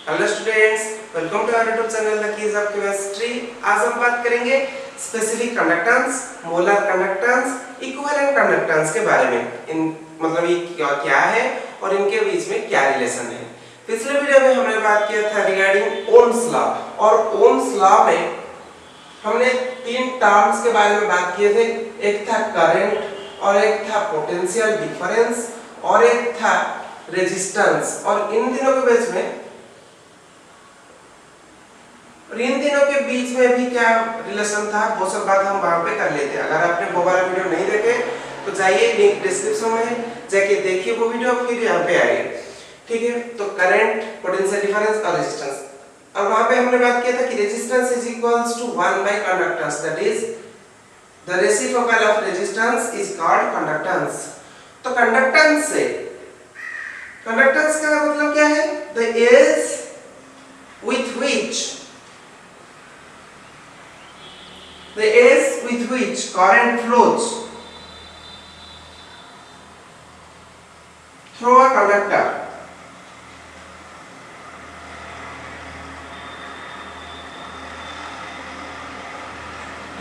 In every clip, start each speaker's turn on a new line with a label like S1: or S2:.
S1: Hello students, welcome to our YouTube channel the keys of chemistry. आज हम बात करेंगे specific conductance, molar conductance, equivalent conductance के बारे में। इन मतलब ये क्या है और इनके बीच में क्या रिलेशन है। पिछले वीडियो में हमने बात किया था रिगार्डिंग ओम्स लॉ, और ओम्स लॉ में हमने तीन टर्म्स के बारे में बात किए थे। एक था करंट, और एक था पोटेंशियल डिफरेंस, और एक था रेजिस्टेंस। और इन तीनों के बीच में भी क्या रिलेशन था, वो सब बात हम वहां पे कर लेते हैं। अगर आपने वो वाला वीडियो नहीं देखे तो जाइए, लिंक डिस्क्रिप्शन में है, जाके देखिए वो वीडियो, फिर यहाँ पे आइए। ठीक है, तो करंट, पोटेंशियल डिफरेंस और रेजिस्टेंस। और वहां पे हमने बात किया था कि resistance is equals to 1 by conductance, that is the reciprocal of resistance is called conductance. तो कंडक्टेंस का मतलब क्या है? The ease with which current flows through a conductor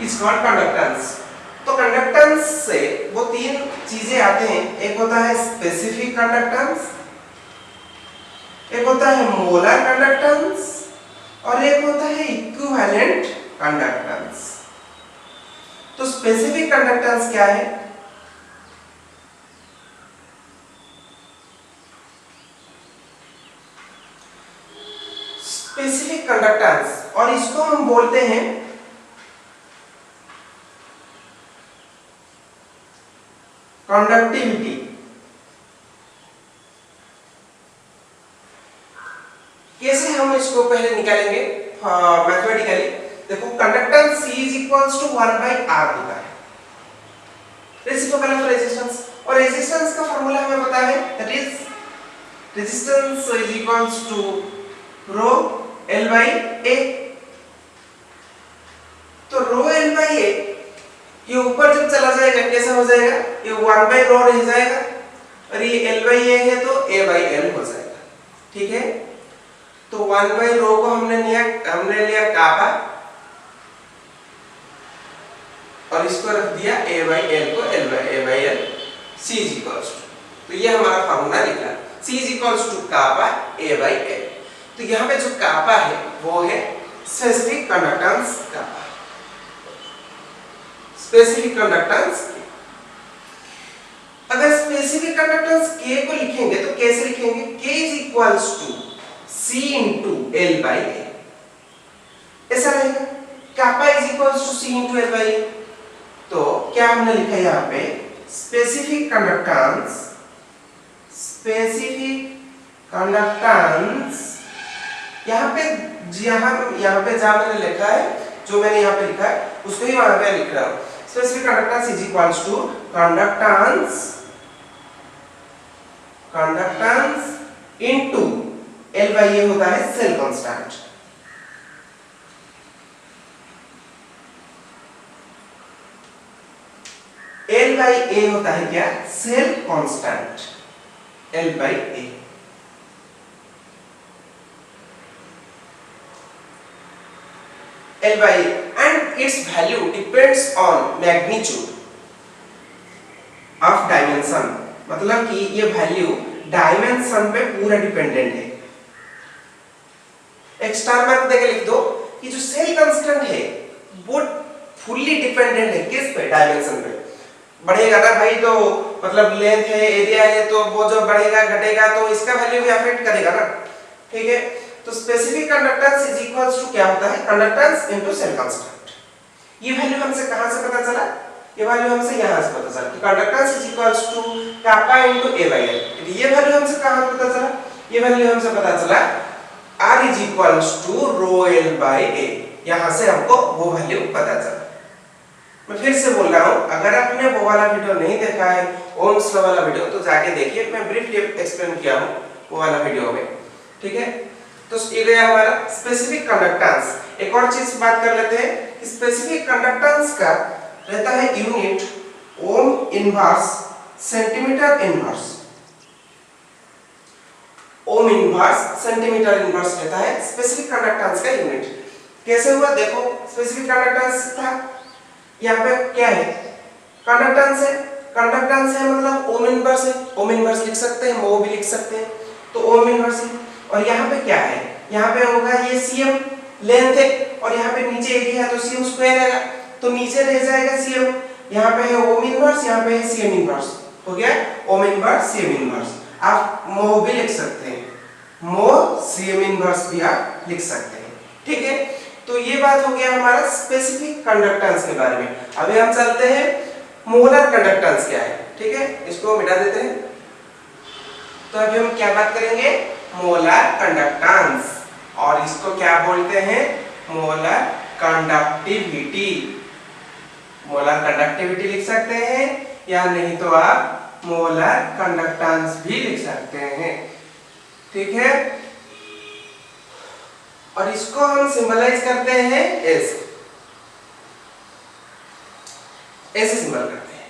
S1: is called conductance। तो कंडक्टेंस से वो तीन चीजें आते हैं। एक होता है स्पेसिफिक कंडक्टेंस, एक होता है मोलर कंडक्टेंस, और एक होता है इक्विवेलेंट कंडक्टेंस। तो स्पेसिफिक कंडक्टेंस क्या है? स्पेसिफिक कंडक्टेंस, और इसको हम बोलते हैं कंडक्टिविटी। कैसे हम इसको पहले निकालेंगे मैथमेटिकली? देखो, conductance C is equals to 1 by R होता है, रेसिप्रोकल ऑफ रेजिस्टेंस। और रेजिस्टेंस का फार्मूला हमें पता है, that is resistance is equals to rho L by A। तो रो L by A ये ऊपर जब चला जाएगा कैसा हो जाएगा? ये 1 by रो रह जाएगा, और ये L by A है तो A by L हो जाएगा। ठीक है, तो 1 by रो को हमने लिया कापा, और इसको रख दिया A by L को L by A by L, C is equals to, तो ये हमारा फार्मूला निकला, C is equals to kappa A by L। तो यहाँ पे जो कापा है वो है स्पेसिफिक कंडक्टेंस कापा, स्पेसिफिक कंडक्टेंस। अगर स्पेसिफिक कंडक्टेंस K को लिखेंगे तो कैसे लिखेंगे? K is equals to C into L by A, ऐसा रहेगा। कापा is equals to C into L by A। तो क्या हमने लिखा है यहाँ पे? स्पेसिफिक कंडक्टेंस, यहाँ पे जहाँ मैंने लिखा है, जो मैंने यहाँ पे लिखा है उसको ही वहां पे लिख रहा हूँ। Specific conductance is equals to conductance into L by A होता है cell constant. L by A होता है क्या? Cell constant L by A। L by A and its value depends on magnitude of dimension। मतलब कि ये value dimension पे पूरा डिपेंडेंट है। एक स्टार मार्क देके लिख दो कि जो सेल कांस्टेंट है वो फुल्ली डिपेंडेंट है किस पे? डायमेंशन पे। बढ़ेगा ना भाई, तो मतलब लेंथ है, एरिया है, तो वो जो बढ़ेगा घटेगा तो इसका वैल्यू भी अफेक्ट करेगा ना। ठीक है, तो specific conductance is equals to क्या होता है? Conductance into cell constant. ये वैल्यू हमसे कहां से पता चला? ये वैल्यू हमसे यहां से पता चला कि conductance is equals to kappa into A by L। ये वैल्यू हमसे कहां पता चला? ये वैल्यू हमसे पता चला R is equals to rho L by A। यहां से हमको वो वैल्यू पता चला। मैं फिर से बोल रहा हूं, अगर आपने वो वाला वीडियो नहीं देखा है, ओम्स लॉ वाला वीडियो, तो जाके देखिए, मैं ब्रीफली एक्सप्लेन किया हूं वो वाला वीडियो में। ठीक है, तो ये गया हमारा स्पेसिफिक कंडक्टेंस। एक और चीज बात कर लेते हैं कि स्पेसिफिक कंडक्टेंस का रहता है unit ohm inverse centimetre inverse. Ohm inverse centimetre inverse रहता है स्पेसिफिक कंडक्टेंस का यूनिट। कैसे हुआ देखो, स्पेसिफिक कंडक्टेंस था, यहाँ पे क्या है कंडक्टेंस है, कंडक्टेंस है मतलब ओम इनवर्स है, ओम इनवर्स लिख सकते हैं, मो भी लिख सकते हैं, तो ओम इनवर्स है। और यहाँ पे क्या है, यहाँ पे होगा ये cm लेंथ है और यहाँ पे नीचे एरिया है तो cm स्क्वायर आएगा, तो नीचे रह जाएगा cm, यहाँ पे है ओम इनवर्स, यहाँ पे है cm इनवर्स, हो गया ओम इनवर्स cm इनवर्स। आप मो भी लिख सकते हैं, मो cm इनवर्स भी आप लिख सकते हैं, ठीक है। तो ये बात हो गया हमारा स्पेसिफिक कंडक्टेंस के बारे में। अभी हम चलते हैं मोलर कंडक्टेंस क्या है, ठीक है, इसको मिटा देते हैं। तो अभी हम क्या बात करेंगे, मोलर कंडक्टेंस, और इसको क्या बोलते हैं, मोलर कंडक्टिविटी। मोलर कंडक्टिविटी लिख सकते हैं या नहीं तो आप मोलर कंडक्टेंस भी लिख सकते हैं, ठीक है। और इसको हम सिंबलाइज करते हैं ऐसे, ऐसे सिंबल करते हैं,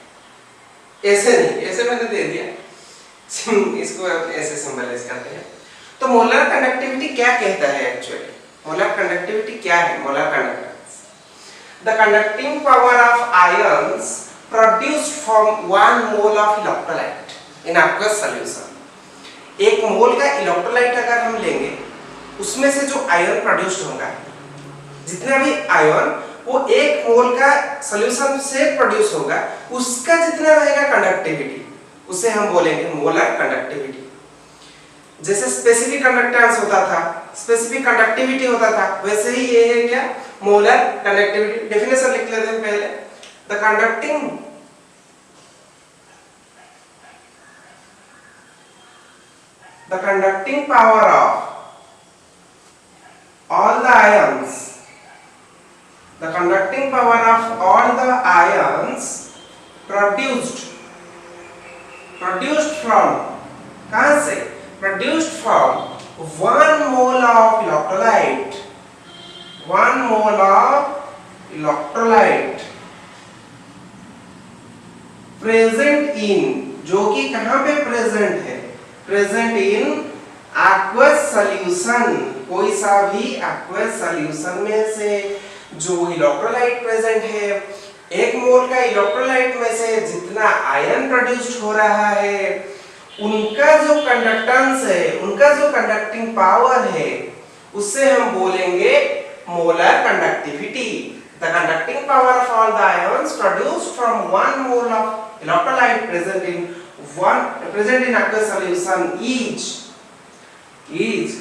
S1: ऐसे नहीं, ऐसे मैंने दे दिया, इसको ऐसे सिंबलाइज करते हैं। तो मोलर कंडक्टिविटी क्या कहता है एक्चुअली, मोलर कंडक्टिविटी क्या है, molar conductance, the conducting power of ions produced from 1 mole of electrolyte in aqueous solution. एक मोल का इलेक्ट्रोलाइट अगर हम लेंगे, उसमें से जो आयन प्रोड्यूस्ड होगा, जितना भी आयन वो एक मोल का सॉल्यूशन से प्रोड्यूस होगा, उसका जितना रहेगा कंडक्टिविटी, उसे हम बोलेंगे मोलर कंडक्टिविटी। जैसे स्पेसिफिक कंडक्टेंस होता था, स्पेसिफिक कंडक्टिविटी होता था, वैसे ही ये है क्या, मोलर कंडक्टिविटी। डेफिनेशन लिख लेते हैं पहले, the conducting power of all the ions, the conducting power of all the ions produced from, कहाँ से, produced from 1 mole of electrolyte, 1 mole of electrolyte present in, जो कि कहाँ पे प्रेजेंट है, प्रेजेंट इन aqueous solution, कोई सा भी aqueous solution में से जो इलेक्ट्रोलाइट प्रेजेंट है, एक मोल का इलेक्ट्रोलाइट में से जितना आयन प्रोड्यूस्ड हो रहा है, उनका जो कंडक्टेंस है, उनका जो कंडक्टिंग पावर है, उससे हम बोलेंगे molar conductivity. The conducting power of all the ions produced from 1 mole of electrolyte present in aqueous solution is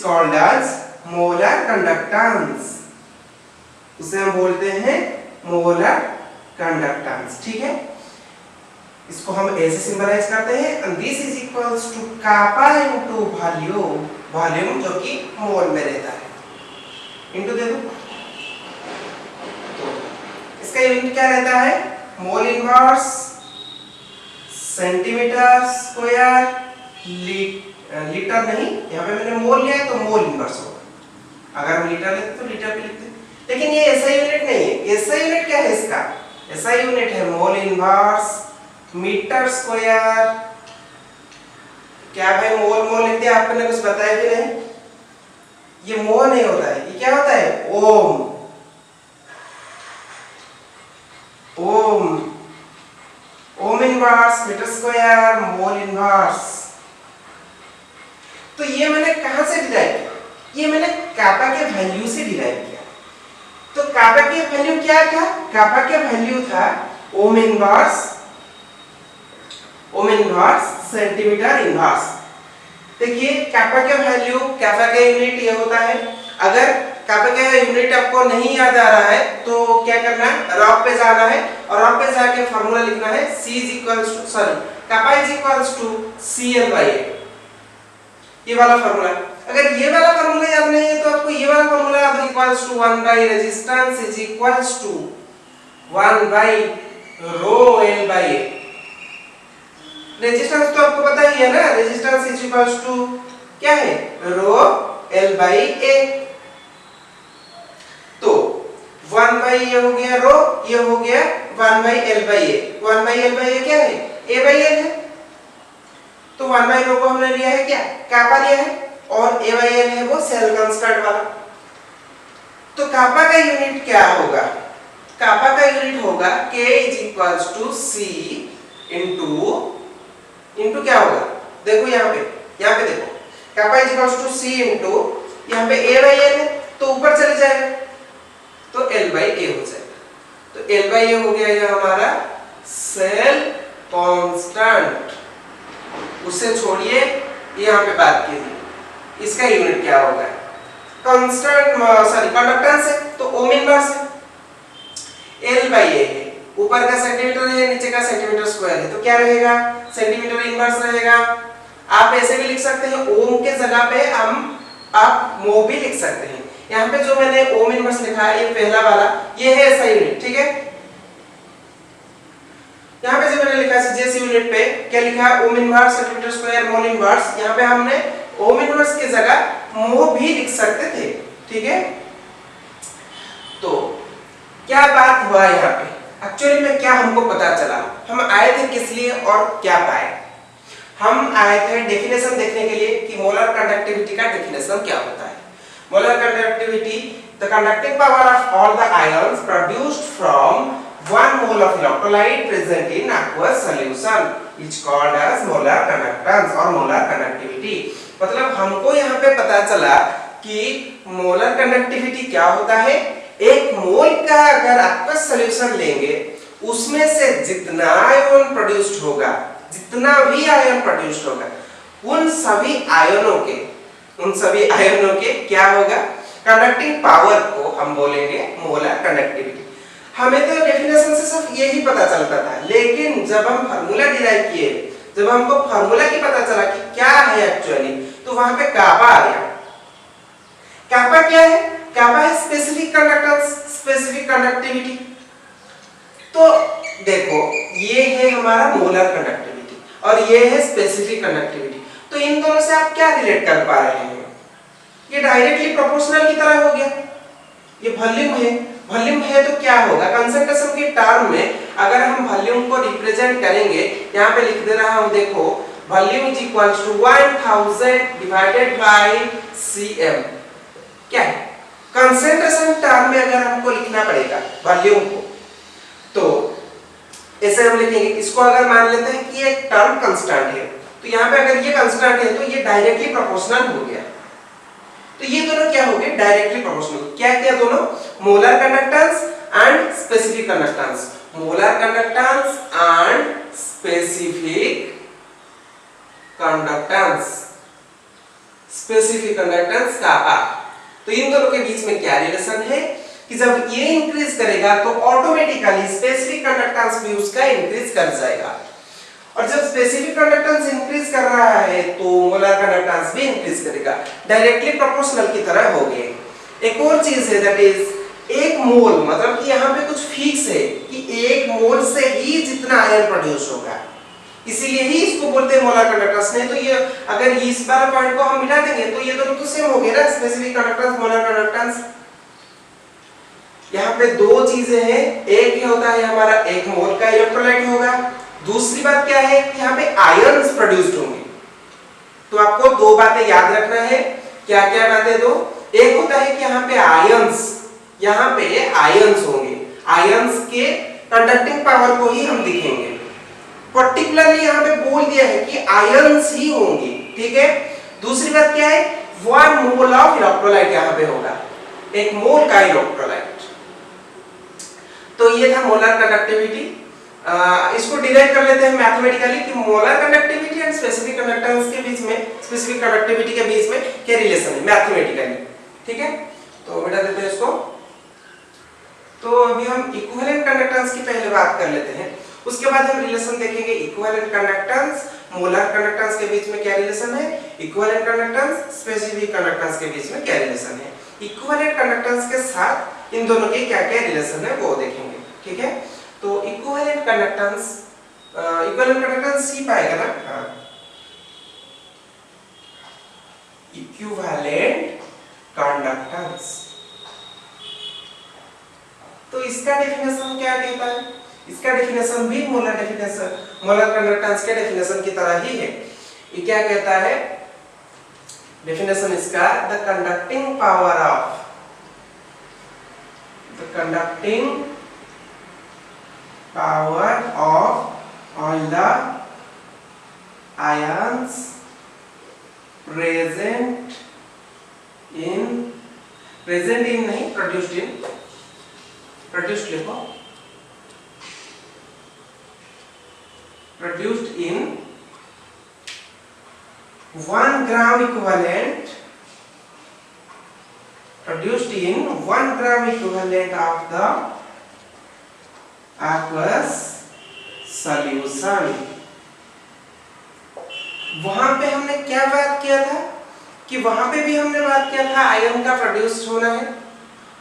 S1: called as molar conductance, उसे हम बोलते हैं मोलर कंडक्टेंस, ठीक है। इसको हम ऐसे सिंबलाइज करते हैं, and this is equals to kappa into volume, volume जो कि मोल में रहता है, इनटू दे दो। तो इसका यूनिट क्या रहता है, mole inverse centimetre square litre नहीं, यहाँ पे मैंने मोल लिया है तो मोल इनवर्स होगा, अगर हम लीटर लेते तो लीटर पे लिखते, लेकिन ये ऐसा यूनिट नहीं है। ऐसा यूनिट क्या है इसका, ऐसा यूनिट है मोल इनवर्स मीटर स्क्वायर। क्या भाई मोल मोल लिख दिया, आपने कुछ बताया भी नहीं, ये मोल नहीं होता है, ये क्या होता है, ohm, ohm, ohm inverse metre square mole inverse. तो ये मैंने कहां से डिराइव किया, ये मैंने कापा के वैल्यू से डिराइव किया। तो कापा के वैल्यू क्या था, कापा के वैल्यू था ओम इनवर्स सेंटीमीटर इनवर्स। देखिए कापा के वैल्यू, कापा का यूनिट ये होता है। अगर कापा का यूनिट आपको नहीं याद आ रहा है तो क्या करना है, रॉक पे जाना है और रॉक पे जाके फार्मूला लिखना है, कापा इज इक्वल्स टू CL/A, ये वाला फार्मूला। अगर ये वाला फार्मूला याद नहीं है तो आपको ये वाला फार्मूला याद है, equals to 1 by resistance is equals to 1 by rho L/A। Resistance तो आपको पता ही है ना, रेजिस्टेंस इज इक्वल्स टू क्या है, रो L/A। तो 1 बाय ये हो गया रो, ये हो गया 1 बाय L/A। 1 बाय L/A क्या है, A/L है, तो 1 बाई रो को हमने लिया है क्या, कापा लिया है, और ए बाई एन है वो सेल कांस्टेंट वाला। तो कापा का यूनिट क्या होगा, कापा का यूनिट होगा K is equals to C into क्या होगा, देखो यहाँ पे देखो, kappa is equals to C into यहाँ पे A बाई N है तो ऊपर चले जाएगा तो L बाई A हो जाएगा। तो L बाई A हो गया ये हमारा सेल कांस्टेंट। उससे छोड़िए यहाँ पे बात कीजिए, इसका यूनिट क्या होगा, कांस्टेंट सॉरी कंडक्टेंस है तो ओम इनवर्स है, L बाई A है, ऊपर का सेंटीमीटर है नीचे का सेंटीमीटर स्क्वायर है तो क्या रहेगा, सेंटीमीटर इनवर्स रहेगा। आप ऐसे भी लिख सकते हैं, ओम के जगह पे आप मो भी लिख सकते हैं। यहाँ पे जो मैंने ओम इनवर्स लिखा है ये पहला वाला ये है ऐसा यूनिट, ठीक है। यहाँ पे जो मैंने लिखा है जिस यूनिट पे क्या लिखा है, ohm inverse centimetre square mole inverse, यहाँ पे हमने ओम इनवर्स की जगह मो भी लिख सकते थे, ठीक है। तो क्या बात हुआ यहाँ पे, एक्चुअली में क्या हमको पता चला, हम आए थे किस लिए और क्या पाए। हम आए थे डेफिनेशन देखने के लिए कि मोलर कंडक्टिविटी का डेफिनेशन क्या होता है। Molar conductivity, the conducting power of all the ions produced from 1 mole of electrolyte present in aqueous solution is called as molar conductance और molar conductivity। मतलब हमको यहाँ पे पता चला कि मोलर कंडक्टिविटी क्या होता है, एक मोल का अगर aqueous solution लेंगे उसमें से जितना आयन प्रोड्यूस्ड होगा, जितना भी आयन प्रोड्यूस्ड होगा, उन सभी आयनों के क्या होगा, कंडक्टिंग पावर को हम बोलेंगे मोलर कंडक्टिविटी। हमें तो डेफिनेशन से सिर्फ यही पता चलता था, लेकिन जब हम फार्मूला डिराइव किए, जब हमको फार्मूला की पता चला कि क्या है एक्चुअली, तो वहां पे कापा आ गया। कापा क्या है, कापा है स्पेसिफिक कंडक्टेंस, स्पेसिफिक कंडक्टिविटी। तो देखो ये है हमारा मोलर कंडक्टिविटी और ये है स्पेसिफिक कंडक्टिविटी। तो इन दोनों से आप क्या रिलेट कर पा रहे हैं, ये डायरेक्टली प्रोपोर्शनल की तरह हो गया। ये वॉल्यूम है तो क्या होगा, कंसंट्रेशन के टर्म में अगर हम वॉल्यूम को रिप्रेजेंट करेंगे, यहाँ पे लिख दे रहा हूं, देखो volume is equals to 1000 divided by cm। क्या है, कंसंट्रेशन टर्म में अगर हमको लिखना पड़ेगा वॉल्यूम को, तो ऐसे हम लिखेंगे। इसको अगर मान लेते हैं कि एक टर्म कांस्टेंट है, तो यहाँ पे अगर ये कांस्टेंट है तो ये डायरेक्टली प्रोपोर्शनल हो गया। तो ये दोनों क्या हो गए, डायरेक्टली प्रोपोर्शनल। क्या क्या दोनों, molar conductance and specific conductance, molar conductance and specific conductance, specific conductance kappa. तो इन दोनों के बीच में क्या रिलेशन है कि जब ये इंक्रीज करेगा तो ऑटोमेटिकली स्पेसिफिक कंडक्टेंस भी उसका इंक्रीज कर जाएगा, और जब स्पेसिफिक कंडक्टेंस इंक्रीज कर रहा है तो मोलर कंडक्टेंस भी इंक्रीज करेगा, डायरेक्टली प्रोपोर्शनल की तरह हो गए। एक और चीज है दैट इज एक मोल, मतलब कि यहाँ पे कुछ फिक्स है कि एक मोल से ही जितना आयन प्रोड्यूस होगा, इसीलिए ही इसको बोलते हैं मोलर कंडक्टेंस। नहीं तो ये अगर इस वाला पॉइंट को हम मिटा देंगे तो ये दोनों तो सेम हो गए ना, स्पेसिफिक कंडक्टेंस मोलर कंडक्टेंस। यहाँ पे दो चीजें हैं, एक होता है हमारा एक मोल का इलेक्ट्रोलाइट होगा, दूसरी बात क्या है कि यहाँ पे आयन्स प्रोड्यूस्ड होंगे। तो आपको दो बातें याद रखना है। क्या क्या बातें दो, एक होता है कि यहाँ पे आयन्स होंगे, आयन्स के कंडक्टिंग पावर को ही हम लिखेंगे। पर्टिकुलरली यहाँ पे बोल दिया है कि आयन्स ही होंगे, ठीक है। दूसरी बात क्या है, 1 मोल ऑफ इलेक्ट्रोलाइट यहाँ पे होगा, एक मोल का इलेक्ट्रोलाइट। तो ये था मोलर कंडक्टिविटी। इसको डिराइव कर लेते हैं मैथमेटिकली कि molar conductivity and specific conductance के बीच में, स्पेसिफिक कंडक्टिविटी के बीच में क्या रिलेशन है मैथमेटिकली, ठीक है। तो बेटा देते हैं इसको। तो अभी हम इक्विवेलेंट कंडक्टेंस की पहले बात कर लेते हैं, उसके बाद हम रिलेशन देखेंगे इक्विवेलेंट कंडक्टेंस मोलर कंडक्टेंस के बीच में क्या रिलेशन है, इक्विवेलेंट कंडक्टेंस स्पेसिफिक कंडक्टेंस के बीच में क्या रिलेशन है, इक्विवेलेंट कंडक्टेंस के साथ इन दोनों के क्या क्या रिलेशन है वो देखेंगे, ठीक है। तो इक्विवेलेंट कंडक्टेंस, इक्विवेलेंट कंडक्टेंस सी पाएगा ना, हाँ, इक्विवेलेंट कंडक्टेंस। तो इसका डेफिनेशन क्या कहता है, इसका डेफिनेशन भी मोलर डेफिनेशन, मोलर कंडक्टेंस के डेफिनेशन की तरह ही है। ये क्या कहता है, डेफिनेशन इसका, the conducting power of all the ions present in नहीं, produced लिखो, produced in 1 gram equivalent of the aqueous solution। वहां पे हमने क्या बात किया था कि वहां पे भी हमने बात किया था आयन का प्रोड्यूस होना है,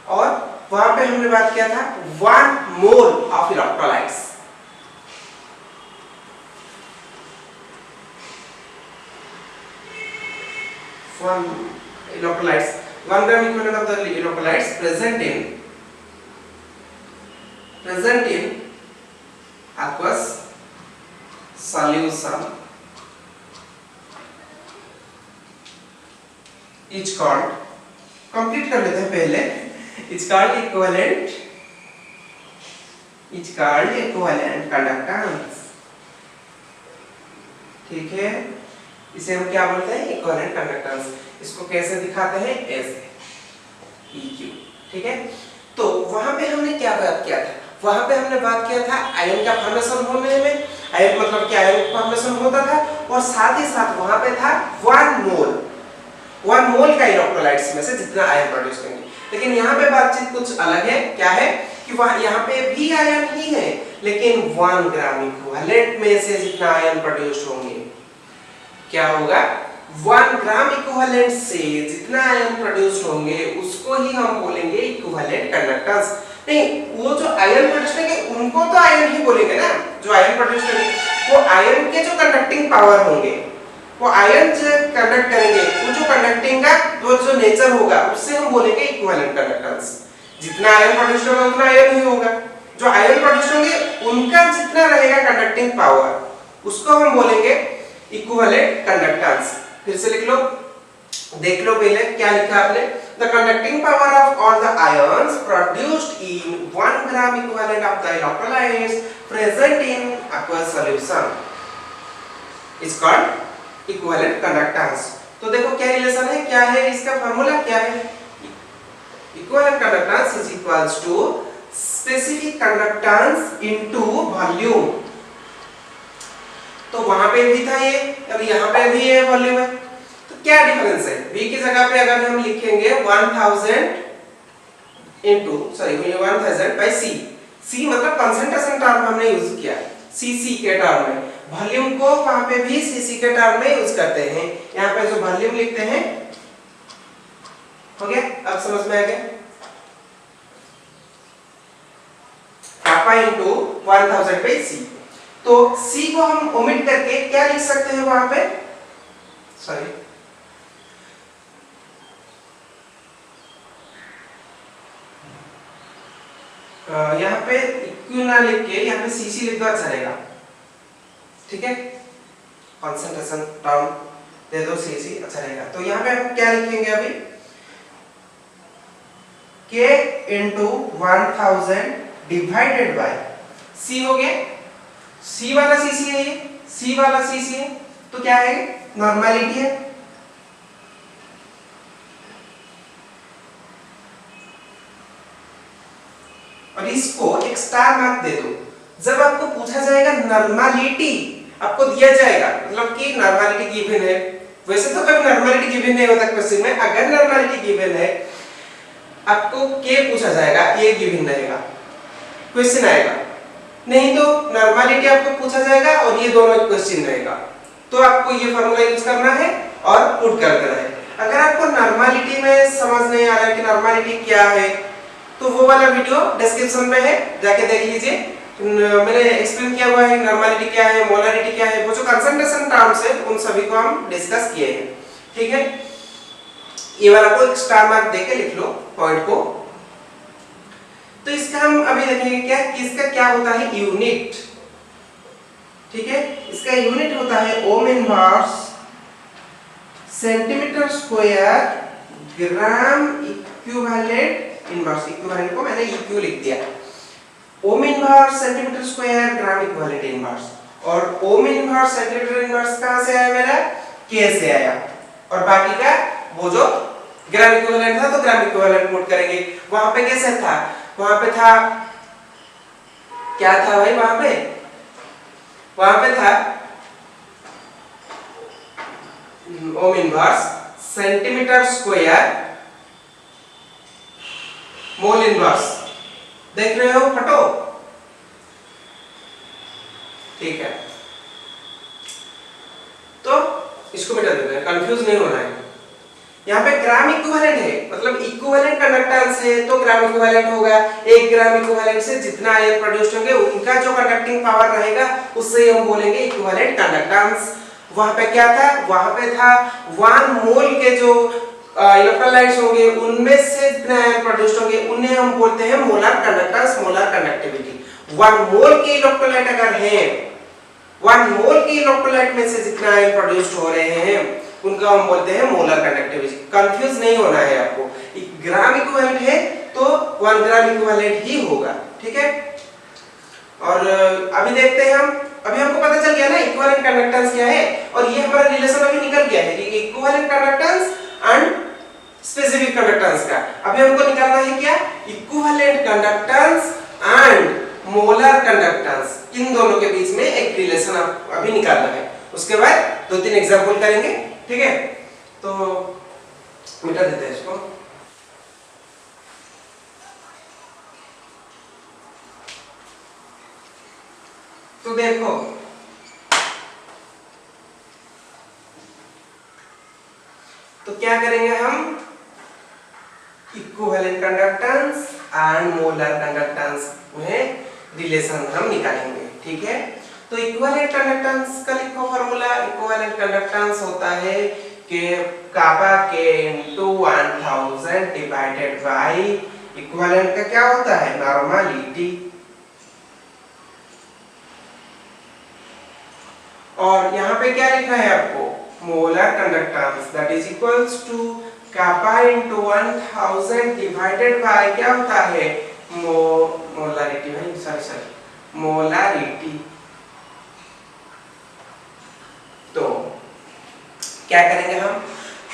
S1: और वहां पे हमने बात किया था 1 mole of electrolytes. 1 gram equivalent of the electrolytes present in aqueous solution is called, complete कर लेते हैं पहले, is called equivalent conductance। ठीक है, इसे हम क्या बोलते हैं, इक्विवेलेंट कंडक्टेंस। इसको कैसे दिखाते हैं, ऐसे EQ। ठीक है, तो वहां पे हमने क्या बात किया था, वहां पे हमने बात किया था आयन का फॉर्मेशन होने में, आयन मतलब कि आयन का फॉर्मेशन होता था, और साथ ही साथ वहां पे था 1 मोल का इलेक्ट्रोलाइट्स में से जितना आयन प्रोड्यूस करेंगे। लेकिन यहाँ पे बातचीत कुछ अलग है, क्या है कि वहां यहाँ पे भी आयन ही है, लेकिन 1 ग्राम इक्विवेलेंट में से जितना आयन प्रोड्यूस होंगे, क्या होगा, 1 ग्राम इक्विवेलेंट से जितना आयन प्रोड्यूस होंगे उसको ही हम बोलेंगे इक्विवेलेंट कंडक्टेंस। नहीं, वो जो आयन प्रोड्यूस करेंगे उनको तो आयन ही बोलेंगे ना, जो आयन प्रोड्यूस करेंगे वो आयन के जो कंडक्टिंग पावर होंगे, वो आयन जो कंडक्ट करेंगे, वो जो कंडक्टिंग का वो जो नेचर होगा उससे हम बोलेंगे इक्विवेलेंट कंडक्टेंस। जितना आयन प्रोड्यूस होगा उतना आयन ही होगा, जो आयन प्रोड्यूस होंगे उनका जितना रहेगा कंडक्टिंग पावर उसको हम बोलेंगे इक्विवेलेंट कंडक्टेंस। फिर से लिख लो, देख लो पहले क्या लिखा आपने, the conducting power of all the ions produced in 1 gram equivalent of the electrolytes present in aqueous solution is called equivalent conductance. तो देखो क्या रिलेशन है, क्या है इसका फार्मूला, क्या है, equivalent conductance is equals to specific conductance into volume. तो वहां पे भी था ये, अब यहाँ पे भी है वॉल्यूम है, तो क्या डिफरेंस है, v की जगह पे अगर हम लिखेंगे 1000 by c मतलब कंसंट्रेशन टर्म हमने यूज किया, cc के टर्म में, वॉल्यूम को वहां पे भी cc के टर्म में यूज करते हैं। यहाँ पे जो वॉल्यूम लिखते हैं, हो गया, अब समझ में आ गया, kappa into 1000 by c। तो c को हम ओमिट करके क्या लिख सकते हैं वहां पे, सॉरी यहाँ पे क्यों ना लिख के यहाँ पे cc लिख दो, अच्छा रहेगा। ठीक है, कंसंट्रेशन टर्म दे दो cc, अच्छा रहेगा। तो यहाँ पे हम क्या लिखेंगे अभी, k into 1000 divided bye c हो गया, c वाला cc है, ये c वाला cc है, तो क्या है, नॉर्मलिटी है। और इसको एक स्टार मार्क दे दो। जब आपको पूछा जाएगा नॉर्मलिटी, आपको दिया जाएगा मतलब कि नॉर्मलिटी गिवन है, वैसे तो कभी नॉर्मलिटी गिवन नहीं होता क्वेश्चन में, अगर नॉर्मलिटी गिवन है आपको के पूछा जाएगा, ये गिवन रहेगा, क्वेश्चन आएगा। नहीं तो नॉर्मलिटी आपको पूछा जाएगा और ये दोनों क्वेश्चन रहेगा, तो आपको ये फार्मूला यूज करना है और पुट कर देना है। अगर आपको नॉर्मलिटी में समझ नहीं आ रहा है कि नॉर्मलिटी क्या है, तो वो वाला वीडियो डिस्क्रिप्शन में है, जाके देख लीजिए, मैंने एक्सप्लेन किया हुआ है नॉर्मलिटी क्या है, मोलारिटी क्या है, वो जो कंसंट्रेशन टर्म्स है उन सभी को हम डिस्कस किए हैं। ठीक है, ये वाला को एक स्टार मार्क देके लिख लो पॉइंट को। तो इसका हम अभी देखेंगे क्या, किसका क्या होता है यूनिट। ठीक है, इसका यूनिट होता है ohm inverse centimetre square gram equivalent inverse. Equivalent को मैंने इक्यू लिख दिया। Ohm inverse centimetre square gram equivalent inverse, और ओम इनवर्स सेंटीमीटर इनवर्स कहां से आया मेरा, के से आया, और बाकी का वो जो ग्राम इक्विवेलेंट था तो ग्राम इक्विवेलेंट पुट करेंगे। वहां पे कैसे था, वहां पे था क्या था भाई, वहां पे था ohm inverse centimetre square mole inverse. देख रहे हो फटो, ठीक है। तो इसको मिटा देते हैं, कंफ्यूज नहीं होना है। यहाँ पे ग्राम इक्विवेलेंट है, मतलब इक्विवेलेंट कंडक्टेंस है तो ग्राम इक्विवेलेंट होगा। 1 ग्राम इक्विवेलेंट से जितना आयन प्रोड्यूस होंगे उनका जो कंडक्टिंग पावर रहेगा उससे हम बोलेंगे इक्विवेलेंट कंडक्टेंस। वहां पे क्या था, वहां पे था 1 मोल के जो इलेक्ट्रोलाइट्स होंगे उनमें से जितना आयन प्रोड्यूस होंगे उन्हें हम बोलते हैं मोलर कंडक्टेंस, मोलर कंडक्टिविटी। 1 मोल के इलेक्ट्रोलाइट अगर है, 1 मोल के इलेक्ट्रोलाइट में से जितना आयन प्रोड्यूस हो रहे हैं उनका हम बोलते हैं मोलर कंडक्टिविटी। कंफ्यूज नहीं होना है आपको, ग्राम इक्विवेलेंट है तो 1 ग्राम इक्विवेलेंट ही होगा, ठीक है। और अभी देखते हैं हम, अभी हमको पता चल गया ना इक्विवेलेंट कंडक्टेंस क्या है, और ये हमारा रिलेशन अभी निकल गया है equivalent conductance and specific conductance का। अभी हमको निकालना है क्या, equivalent conductance and molar conductance, इन दोनों के बीच में एक रिलेशन अभी निकालना है। उसके बाद 2-3 एग्जांपल करेंगे, ठीक है। तो मिटा देते हैं इसको। तो देखो तो क्या करेंगे हम, equivalent conductance and molar conductance में रिलेशन हम निकालेंगे, ठीक है। तो इक्विवेलेंट कंडक्टेंस का लिखो फार्मूला। इक्विवेलेंट कंडक्टेंस होता है कि कापा के इनटू 1000 डिवाइडेड बाय, इक्विवेलेंट का क्या होता है, नॉर्मलिटी। और यहाँ पे क्या लिखा है आपको, molar conductance that is equals to kappa into 1000 divided by क्या होता है, मोलारिटी, भाई सॉरी मोलारिटी। तो क्या करेंगे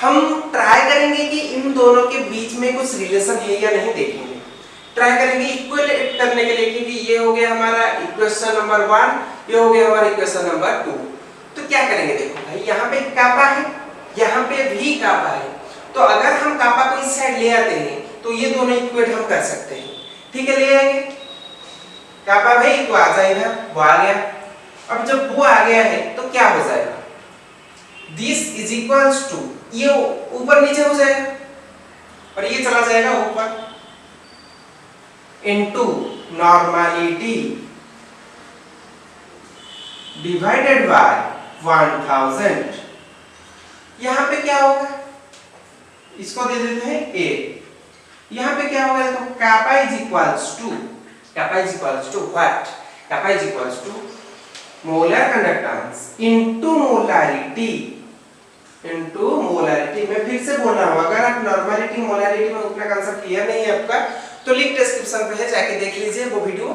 S1: हम ट्राई करेंगे कि इन दोनों के बीच में कुछ रिलेशन है या नहीं, देखेंगे। ट्राई करेंगे इक्वलेट करने के लिए, क्योंकि ये हो गया हमारा इक्वेशन नंबर 1, ये हो गया हमारा इक्वेशन नंबर 2। तो क्या करेंगे, देखो भाई यहाँ पे कापा है, यहाँ पे भी कापा है, तो अगर हम कापा को इस साइड ले आते हैं तो ये दोनों इक्वेट हम कर सकते हैं, ठीक है। ले आएंगे कापा भाई, तो आ जाएगा, वो आ गया। अब जब वो आ गया है तो क्या हो जाएगा, दिस इज इक्वल्स टू, ये ऊपर नीचे हो जाएगा और ये चला जाएगा ऊपर, इनटू नॉर्मलिटी डिवाइडेड बाय 1000। यहां पे क्या होगा, इसको दे देते हैं a। यहां पे क्या होगा, देखो kappa is equals to, kappa is equals to what, kappa is equals to molar conductance into molarity, into molarity। मैं फिर से बोल रहा हूं, अगर आप नॉर्मलिटी मोलारिटी में उतना कंसेप्ट क्लियर नहीं है आपका तो लिंक डिस्क्रिप्शन पे है, जाके देख लीजिए वो वीडियो,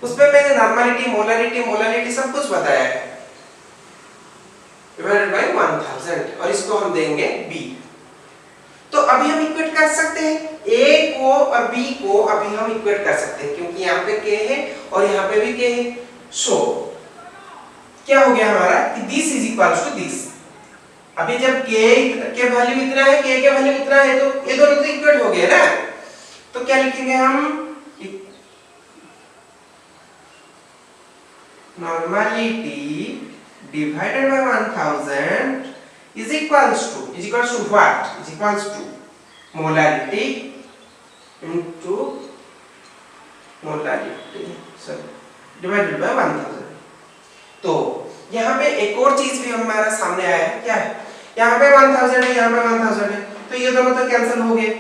S1: उसमें मैंने नॉर्मलिटी मोलारिटी मोलारिटी सब कुछ बताया है, डिवाइडेड बाय 1000, और इसको हम देंगे b। तो अभी हम इक्वेट कर सकते हैं a को और b को, अभी हम इक्वेट कर सकते हैं क्योंकि यहाँ पे k है और यहाँ पे भी k है। सो क्या हो गया हमारा कि this is equals to this. अभी जब k के वैल्यू इतना है, k के वैल्यू इतना है, तो ये दोनों तो इक्वेट हो गए ना। तो क्या लिखेंगे हम, normality divided by 1000 is equals to what, is equals to molarity into molarity divided by 1000। तो यहाँ पे एक और चीज भी हमारा सामने आया है, क्या है, यहाँ पे 1000 है, यहाँ पे 1000 है, तो ये दोनों तो कैंसिल हो गए।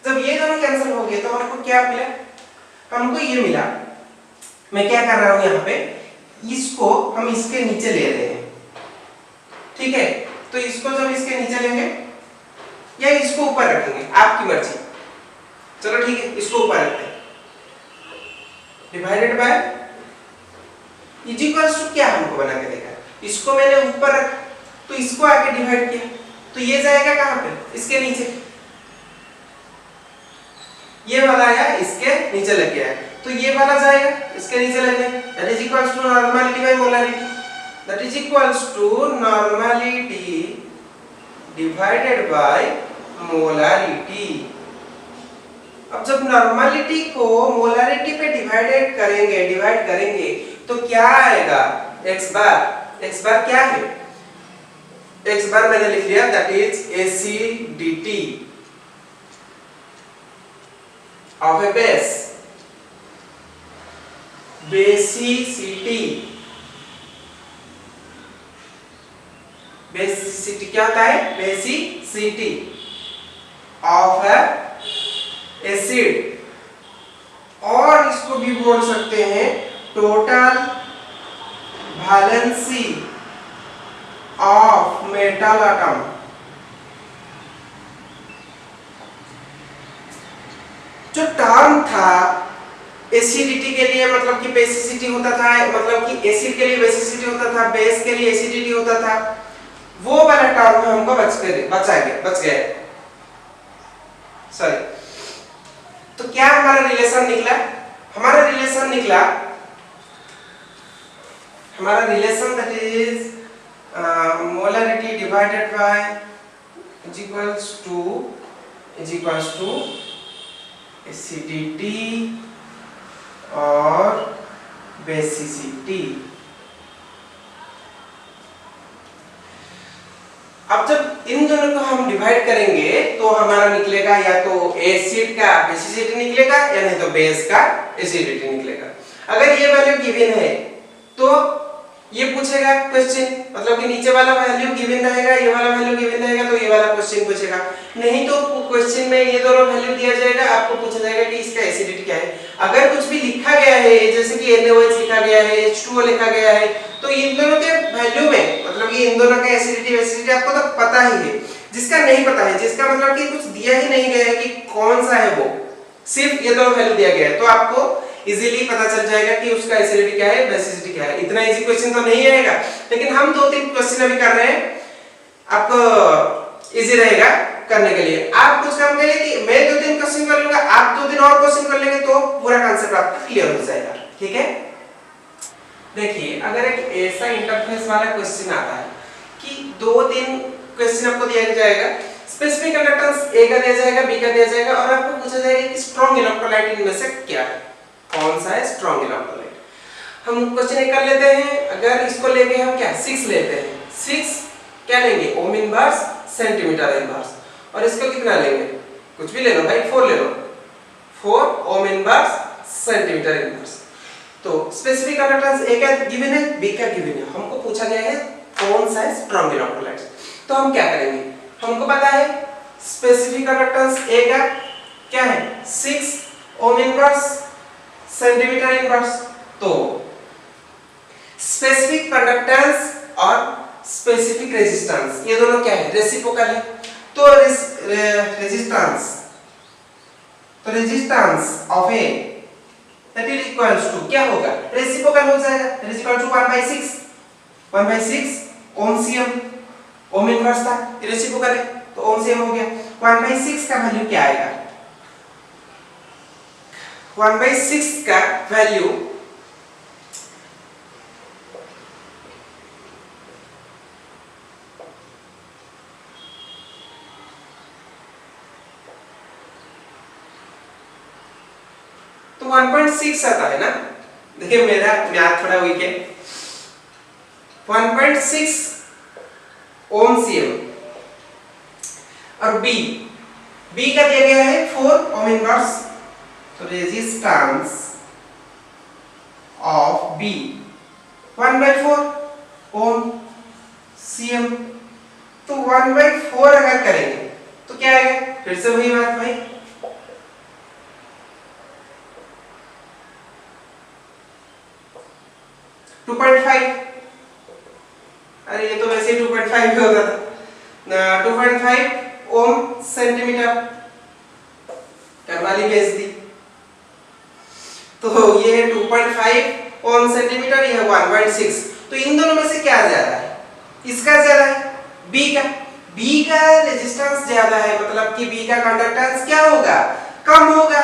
S1: जब ये दोनों कैंसिल हो गए तो हमको क्या मिला, हमको ये मिला। मैं क्या कर रहा हूँ, यहाँ पे इसको हम इसके नीचे ले रहे हैं, ठीक है। तो इसको जब इसके नीचे लेंगे या इसको ऊपर रखेंगे, आपकी मर्जी। चलो ठीक है, इसको ऊपर रखते हैं। Divided by is equals to क्या हमको बना के देगा, इसको मैंने ऊपर रखा तो इसको आके डिवाइड किया, तो ये जाएगा कहां पे, इसके नीचे। ये वाला आया इसके नीचे लग गया है, तो ये वाला जाएगा इसके नीचे लगने। That is equals to normality by molarity. That is equals to normality divided by molarity. अब जब नॉर्मलिटी को मोलारिटी पे डिवाइड करेंगे तो क्या आएगा, x बार क्या है, x बार मैंने लिख लिया, that is acidity of A base, basicity क्या होता है, बेसिसिटी ऑफ ए एसिड, और इसको भी बोल सकते हैं total valency of metal atom. जो टर्म था एसिडिटी के लिए मतलब कि बेसिसिटी होता था, मतलब कि एसिड के लिए बेसिसिटी होता था, बेस के लिए एसिडिटी होता था, वो वाला टर्म में हमको बच गया। सॉरी, तो क्या हमारा रिलेशन निकला, हमारा relation that is molarity divided by is equals to acidity और बेसिसिटी। अब जब इन दोनों को हम डिवाइड करेंगे तो हमारा निकलेगा या तो एसिड का बेसिसिटी निकलेगा या नहीं तो बेस का एसिडिटी निकलेगा। अगर ये वैल्यू गिवन है तो ये पूछेगा क्वेश्चन, मतलब कि नीचे वाला वैल्यू गिवन रहेगा, ये वाला वैल्यू गिवन रहेगा, तो ये वाला क्वेश्चन पूछेगा। नहीं तो क्वेश्चन में ये दोनों वैल्यू दिया जाएगा, आपको पूछा जाएगा कि इसका एसिडिटी क्या है। अगर कुछ भी लिखा गया है जैसे कि NaOH लिखा गया है, H2O लिखा गया है, तो इन दोनों के वैल्यू में मतलब कि इन दोनों का एसिडिटी बेसिसिटी आपको तो पता ही है। जिसका नहीं पता है, जिसका मतलब कि कुछ दिया ही नहीं गया है कि कौन सा है, वो सिर्फ ये दोनों वैल्यू दिया गया है, तो आपको इजीली पता चल जाएगा कि उसका एसिडिटी क्या है, बेसिसिटी क्या है। इतना इजी क्वेश्चन तो नहीं आएगा, लेकिन हम 2-3 क्वेश्चन अभी कर रहे हैं, आपको इजी रहेगा करने के लिए। आप कुछ काम करिए कि मैं 2-3 क्वेश्चन कर लूंगा, आप 2-3 और क्वेश्चन कर लेंगे तो पूरा कांसेप्ट आपका क्लियर हो जाएगा। ठीक है, देखिए अगर एक ऐसा इंटरफेस वाला क्वेश्चन आता है कि 2-3 क्वेश्चन आपको दिया जाएगा, स्पेसिफिक कंडक्टेंस A का दिया जाएगा, B का दिया जाएगा, और आपको पूछा जाएगा कि स्ट्रॉन्ग इलेक्ट्रोलाइट इनमें से क्या है, कौन सा है स्ट्रॉन्ग इलेक्ट्रोलाइट। हम क्वेश्चन एक कर लेते हैं। अगर इसको लेके हम क्या 6 लेते हैं, 6 क्या लेंगे, ओम इनवर्स सेंटीमीटर इनवर्स, और इसको कितना लेंगे, कुछ भी ले लो भाई, 4 ले लो, 4 ओम इनवर्स सेंटीमीटर इनवर्स। तो स्पेसिफिक कंडक्टेंस A का गिवन है, B का गिवन है, हमको पूछा गया है कौन सा है स्ट्रॉन्ग इलेक्ट्रोलाइट। तो हम क्या करेंगे, हमको पता है स्पेसिफिक कंडक्टेंस A का क्या है 6 ओम इनवर्स सेंटीमीटर इनवर्स। तो स्पेसिफिक कंडक्टेंस और स्पेसिफिक रेजिस्टेंस ये दोनों क्या है, रेसिप्रोकल है। तो resistance of A that is equals to क्या होगा, रेसिप्रोकल हो जाएगा, that is equal to 1/6 ohm cm, ohm inverse था, रेसिप्रोकल है तो ओम सीएम हो गया। 1/6 का वैल्यू क्या आएगा, 1/6 का वैल्यू तो 1.6 आता है ना। देखिए मेरा मैथ थोड़ा वीक है। 1.6 ओम सीएम और B का दिया गया है 4 ओम इनवर्स, तो resistance of B 1/4 ohm cm. तो 1/4 अगर करेंगे तो क्या आएगा, फिर से वही बात भाई, 2.5। अरे ये तो वैसे ही 2.5 पे होता था, 2.5 ओम सेंटीमीटर, करवाली भेज दी। तो ये है 2.5 ओम सेंटीमीटर, ये है 1.6। तो इन दोनों में से क्या ज्यादा है? इसका ज्यादा है, बी का। बी का रेजिस्टेंस ज्यादा है, मतलब कि बी का कंडक्टेंस क्या होगा? कम होगा।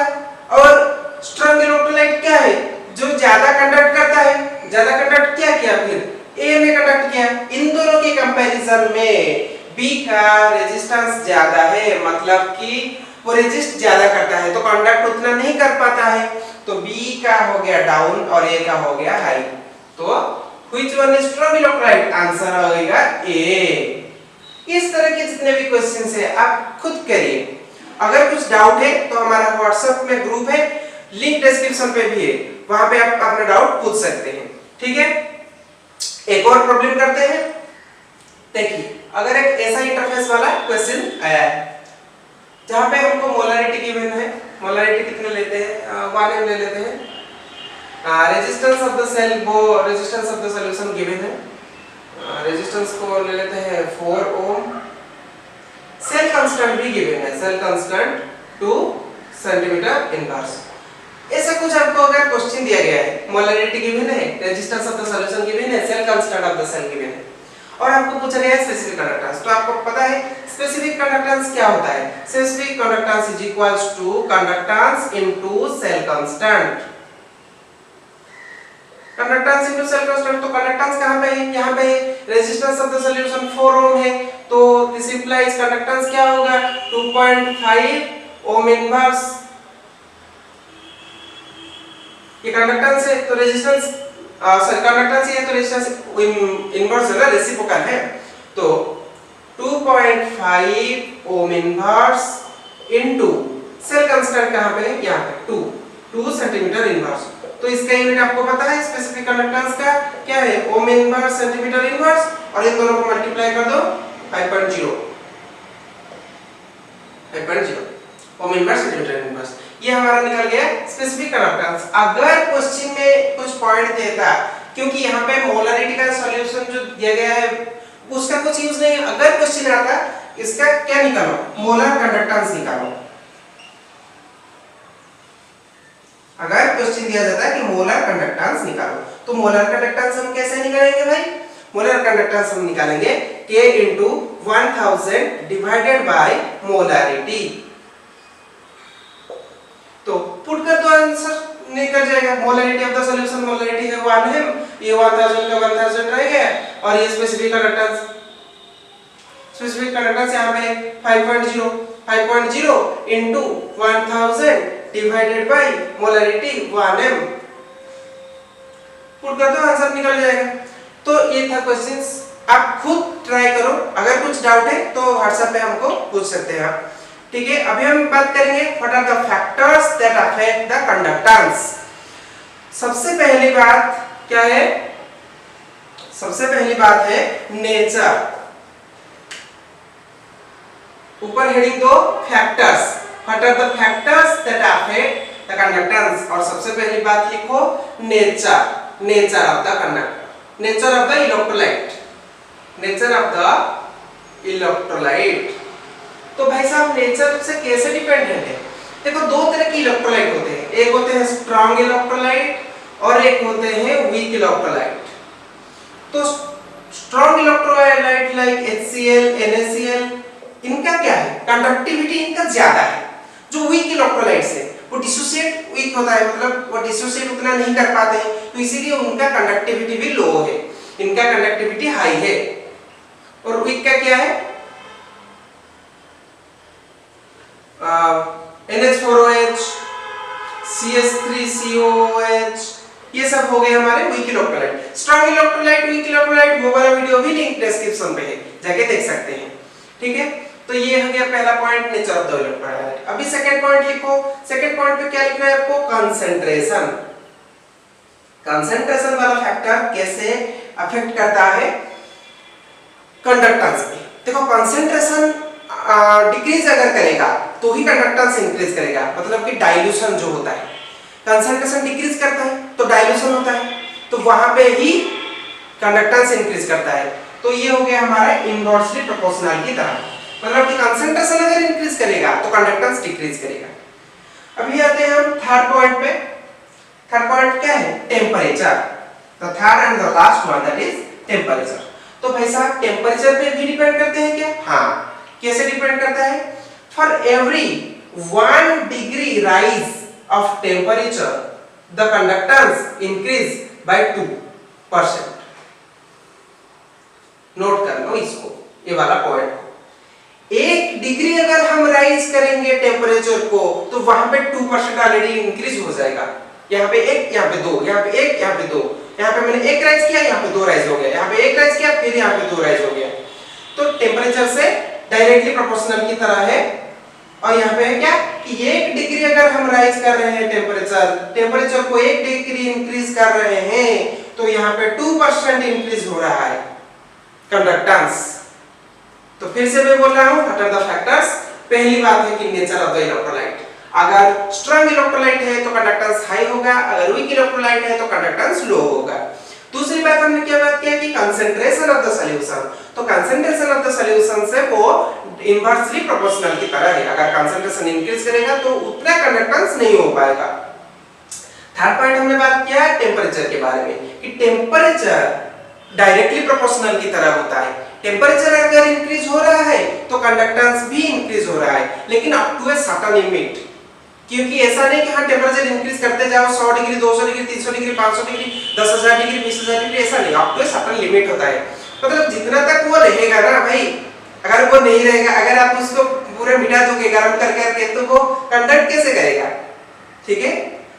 S1: और स्ट्रॉन्ग इलेक्ट्रोलाइट क्या है? जो ज्यादा कंडक्ट करता है। ज्यादा कंडक्ट क्या किया? फिर ए में कंडक्ट किया। इन दोनों के कंपैरिजन में बी का रेजिस्टेंस ज्यादा है, मतलब कि वो रेजिस्ट ज्यादा करता है, तो कंडक्ट उतना नहीं कर पाता है। तो बी का हो गया डाउन और ए का हो गया हाई। तो which one is strong electrolyte? Answer होगा ए। इस तरह के जितने भी क्वेश्चंस है आप खुद करिए। अगर कुछ डाउट है तो हमारा व्हाट्सएप में ग्रुप है, लिंक डिस्क्रिप्शन पे भी है, वहां पे आप अपना डाउट पूछ सकते हैं। ठीक है, एक और प्रॉब्लम करते हैं। देखिए, अगर एक ऐसा इंटरफेस वाला क्वेश्चन आया है जहां पे हमको मोलरिटी गिवन है, मोलरिटी कितने लेते हैं? 1 एम ले लेते हैं। रेजिस्टेंस ऑफ द सेल, वो resistance of the solution given है, रेजिस्टेंस को ले लेते हैं 4 ओम। सेल कांस्टेंट भी गिवन है, सेल कांस्टेंट 2 सेंटीमीटर इनवर्स। ऐसा कुछ आपको अगर क्वेश्चन दिया गया है, मोलरिटी गिवन है, resistance of the solution given है, cell constant of the cell given है, और आपको पूछा गया है स्पेसिफिक कंडक्टेंस। तो आपको पता है स्पेसिफिक कंडक्टेंस क्या होता है? Specific conductance is equals to conductance into cell constant. Conductance into cell constant, तो कंडक्टेंस कहां पे है? यहां पे है। Resistance of the solution 4 ohm है, तो दिस इंप्लाइज कंडक्टेंस क्या होगा? 2.5 ओम इनवर्स। ये कंडक्टेंस है, तो रेजिस्टेंस सॉरी कंडक्टेंस है, तो रेजिस्टेंस इनवर्स है ना, रेसिप्रोकल है। तो 2.5 ohm inverse into cell constant कहां पे है? यहां पे 2 सेंटीमीटर इनवर्स। तो इसका यूनिट आपको पता है स्पेसिफिक कंडक्टेंस का क्या है? ओम इनवर्स सेंटीमीटर इनवर्स, और इन दोनों को मल्टीप्लाई कर दो 5.0 ओम इनवर्स सेंटीमीटर इनवर्स। ये हमारा निकल गया स्पेसिफिक कंडक्टेंस। अगर क्वेश्चन में कुछ पॉइंट देता, क्योंकि यहाँ पे मोलरिटी का सॉल्यूशन जो दिया गया है उसका कुछ यूज नहीं है, अगर क्वेश्चन आता इसका क्या निकालो? मोलर कंडक्टेंस निकालो। अगर क्वेश्चन दिया जाता है कि मोलर कंडक्टेंस निकालो, तो मोलर कंडक्टेंस हम कैसे निकालेंगे भाई? मोलर कंडक्टेंस हम निकालेंगे K into 1000 divided bye molarity. तो पुट कर दो, आंसर निकल जाएगा। Molarity of the solution, molarity है 1 है, ये 1000 का 1000 रहेगा, और ये स्पेसिफिक कंडक्टेंस, स्पेसिफिक कंडक्टेंस यहां पे 5.0 into 1000 divided bye molarity 1 m। Put कर दो, आंसर निकल जाएगा। तो ये था क्वेश्चंस, आप खुद ट्राई करो। अगर कुछ डाउट है तो व्हाट्सएप पे हमको पूछ सकते हैं आप। ठीक है, अभी हम बात करेंगे what are the factors that affect the conductance. सबसे पहली बात क्या है? सबसे पहली बात है नेचर। ऊपर हेडिंग दो factors, what are the factors that affect the conductance, और सबसे पहली बात लिखो nature, nature of the conductor, nature of the electrolyte, nature of the electrolyte. तो भाई साहब नेचर से कैसे डिपेंडेंट है? देखो, दो तरह की इलेक्ट्रोलाइट होते हैं, एक होते हैं स्ट्रॉन्ग इलेक्ट्रोलाइट और एक होते हैं वीक इलेक्ट्रोलाइट। तो strong electrolyte like HCl, NaCl, इनका क्या है? कंडक्टिविटी इनका ज्यादा है। जो वीक इलेक्ट्रोलाइट्स है वो डिसोसिएट वीक होता है, मतलब वो डिसोसिएट उतना नहीं कर पाते हैं, तो इसीलिए उनका कंडक्टिविटी भी लो है, इनका कंडक्टिविटी हाई है। और वीक का क्या है? NH4OH, CH3COOH, ये सब हो गए हमारे weak electrolyte. Strong electrolyte, weak electrolyte, वो वाला वीडियो भी लिंक डिस्क्रिप्शन पे है, जाके देख सकते हैं। ठीक है, तो ये हो गया पहला point, nature of the electrolyte. अभी सेकंड पॉइंट लिखो। सेकंड पॉइंट पे क्या लिखना है आपको? कंसंट्रेशन। कंसंट्रेशन वाला फैक्टर कैसे अफेक्ट करता है कंडक्टेंस पे? देखो, कंसंट्रेशन डिक्रीज अगर करेगा तो ही कंडक्टेंस इंक्रीज करेगा, मतलब कि डाइल्यूशन जो होता है, कंसंट्रेशन डिक्रीज करता है तो डाइल्यूशन होता है, तो वहां पे ही कंडक्टेंस इंक्रीज करता है। तो ये हो गया हमारा इनवर्सली प्रोपोर्शनल की तरह। मतलब कि कंसंट्रेशन अगर इंक्रीज करेगा तो कंडक्टेंस डिक्रीज करेगा। अभी आते हैं हम थर्ड पॉइंट पे। थर्ड पॉइंट क्या है? Temperature. The third and the last one that is temperature. तो भाई साहब टेम्परेचर पे भी डिपेंड करते हैं क्या? हाँ। कैसे डिपेंड करता है? For every 1 degree rise of temperature the conductance increase by 2%। Note कर लो इसको, ये वाला पॉइंट। 1 डिग्री अगर हम राइज करेंगे टेम्परेचर को तो वहां पे 2% ऑलरेडी इंक्रीज हो जाएगा। यहाँ पे 1, यहाँ पे 2, यहाँ पे 1, यहाँ पे 2, यहाँ पे मैंने 1 राइज किया, यहाँ पे 2 राइज हो गया, यहाँ पे 1 राइज किया, फिर यहाँ पे 2 राइज हो गया। तो टेम्परेचर से डायरेक्टली प्रोपोर्शनल की तरह है। और यहाँ पे है क्या कि 1 डिग्री अगर हम राइज कर रहे हैं टेम्परेचर को 1 डिग्री इंक्रीज कर रहे हैं तो यहाँ पे 2% इंक्रीज हो रहा है कंडक्टेंस। तो फिर से मैं बोल रहा हूँ, व्हाट आर द फैक्टर्स? पहली बात है कि नेचर ऑफ द इलेक्ट्रोलाइट। अगर स्ट्रांग इलेक्ट्रोलाइट है तो कंडक्टेंस हाई होगा, अगर वीक इलेक्ट्रोलाइट है तो कंडक्टेंस लो होगा। दूसरी बात हमने क्या बात किया कि कंसंट्रेशन ऑफ द सॉल्यूशन। तो कंसंट्रेशन ऑफ द सॉल्यूशन से वो इनवर्सली प्रोपोर्शनल की तरह है। अगर कंसंट्रेशन इंक्रीज करेगा तो उतना कंडक्टेंस नहीं हो पाएगा। थर्ड पॉइंट हमने बात किया टेम्परेचर के बारे में कि टेम्परेचर डायरेक्टली प्रोपोर्शनल की तरह होता है। टेम्परेचर अगर इंक्रीज हो रहा है तो कंडक्टेंस भी इंक्रीज हो रहा है, लेकिन up to a certain limit. क्योंकि ऐसा नहीं कि हाँ टेम्परेचर इंक्रीज करते जाओ 100 degree 200 degree 300 degree 500 degree 10,000 degree 20,000 degree, ऐसा नहीं। Up to a certain limit होता है। मतलब जितना तक वो रहेगा ना भाई, अगर वो नहीं रहेगा, अगर आप उसको पूरे मिटा दोगे गर्म कर करके तो वो कंडक्ट कैसे करेगा? ठीक है,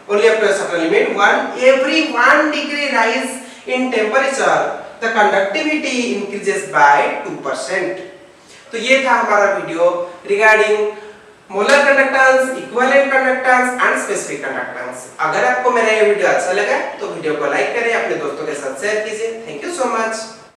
S1: only up to a certain limit. Every 1 degree rise in temperature the conductivity increases by 2%। तो ये था हमारा video regarding molar conductance, equivalent conductance and specific conductance. अगर आपको मेरा ये वीडियो अच्छा लगा तो वीडियो को लाइक करें, अपने दोस्तों के साथ शेयर कीजिए। Thank you so much.